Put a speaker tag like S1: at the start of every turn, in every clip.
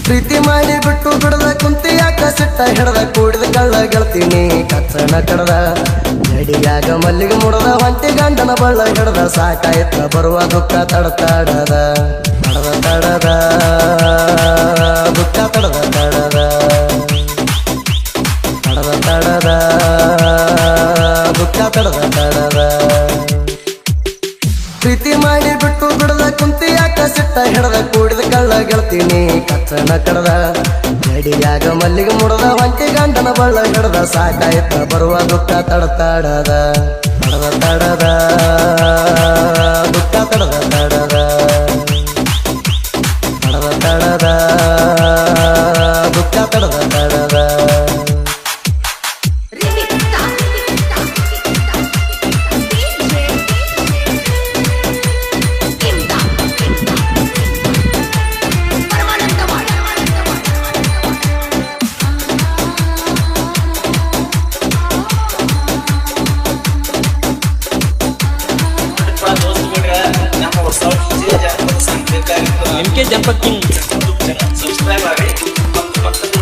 S1: ಪ್ರೀತಿ ಮಾಡಿ ಬಿಟ್ಟು ಬಿಡದ ಕುಂತಿ ಯಾಕ ಸಿಟ್ಟ ಹಿಡದ ಕೂಡಿದ ಕಳ್ಳ ಗೆಳ್ತೀನಿ ಕಚ್ಚನ ಕಡದ ನಡಿಯಾಗ ಮಲ್ಲಿಗೆ ಮುಡದ ಹೊಂಟಿ ಗಂಡನ ಬಳ್ಳ ಹಿಡದ ಸಾಕಾಯ್ತ ಬರುವ ದುಃಖ ತಡತಾಡದ ತಡದ ತಡದ ದುಃಖ ತಡದ ತಡದ ತಡದ ತಡದ ದುಃಖ ತಡದ ತಡದ ಪ್ರೀತಿ ಮಾಡಿ ಬಿಟ್ಟು ಬಿಡದ ಕುಂತಿ ಯಾಕ ಸಿಟ್ಟ ಹಿಡದ ಕೂಡಿದ ಕಳ್ಳ ಗೆಳ್ತೀನಿ ಕಚ್ಚನ ಕಡದ ನಡಿಯಾಗ ಮಲ್ಲಿಗೆ ಮುಡದ ಹೊಂಟಿ ಗಂಡನ ಬಳ್ಳ ಹಿಡದ ಸಾಕಾಯ್ತ ಬರುವ ದುಃಖ ತಡತಾಡದ ತಡದ ತಡದ ದುಃಖ ತಡದ ತಡದ ತಡದ ತಡದ ದುಃಖ ತಡದ ತಡದ
S2: MK Jampak King.
S3: Subscribe lagi.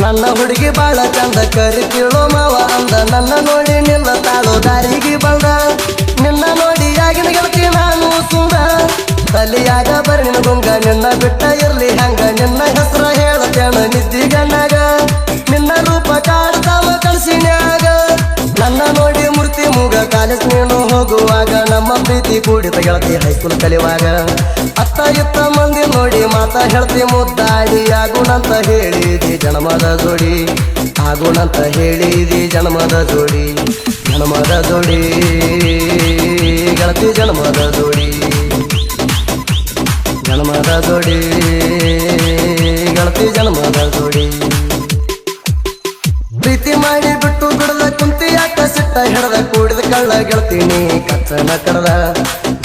S1: ನನ್ನ ಹುಡುಗಿ ಬಾಳ ಚಂದ ಕರಿ ಕೀಳೋ ಮಾವ ಅಂದ ನನ್ನ ನೋಡಿ ನಿನ್ನ ತಾಳೋ ದಾರಿಗೆ ಬಂದ ನಿನ್ನ ನೋಡಿ ಆಗಿನ ಗೆಳತಿ ನಾನು ಸುಂದ ತಲಿಯಾಗ ಬರಿನ ಗುಂಗ ನಿನ್ನ ಬಿಟ್ಟ ಇರ್ಲಿ ಹಂಗ ನಿನ್ನ ಹೆಸರ ಹೇಳತೇಣ ನಿದ್ದಿ ಗಣ್ಣಾಗ ನಿನ್ನ ರೂಪ ಕಾಡ್ತಾವ ಕಳ್ಸಿನ್ಯಾಗ ನನ್ನ ನೋಡಿ ಮೂರ್ತಿ ಮೂಗ ಕಾಲೇಜ್ ನೀನು ಹೋಗುವಾಗ ನಮ್ಮ ಪ್ರೀತಿ ಕೂಡಿದ ಗೆಳತಿ ಹೈಸ್ಕೂಲ್ ಕಲಿಯುವಾಗ ಅತ್ತ ಇತ್ತ ಮಂದಿ ನೋಡಿ ಮಾತಾ ಹೇಳ್ತಿ ಮುದ್ದಾಡಿ ಆಗುಣಂತ ಹೇಳಿದಿ ಜನ್ಮದ ಜೋಡಿ ಆಗುಣಂತ ಹೇಳಿದಿ ಜನ್ಮದ ಜೋಡಿ ಜನ್ಮದ ಜೋಡಿ ಗೆಳತಿ ಜನ್ಮದ ಜೋಡಿ ಜನ್ಮದ ಜೋಡಿ ಗೆಳತಿ ಜನ್ಮದ ಜೋಡಿ ಪ್ರೀತಿ ಮಾಡಿ ಬಿಟ್ಟು ಬಿಡದ ಕುಂತಿ ಯಾಕ ಸಿಟ್ಟ ಹಿಡದ ಕೂಡಿದ ಕಳ್ಳ ಗೆಳ್ತೀನಿ ಕಚ್ಚನ ಕಡದ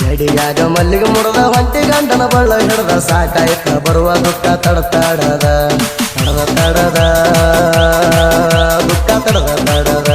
S1: ಜಡಿಯಾಗ ಮಲ್ಲಿಗೆ ಮುಡದ ಹೊಂಟಿ ಗಂಡನ ಬಳ್ಳ ಹಿಡದ ಸಾಕಾಯ್ತ ಬರುವ ದುಃಖ ತಡತಾಡದ ತಡದ ತಡದ ದುಃಖ ತಡದ ತಡದ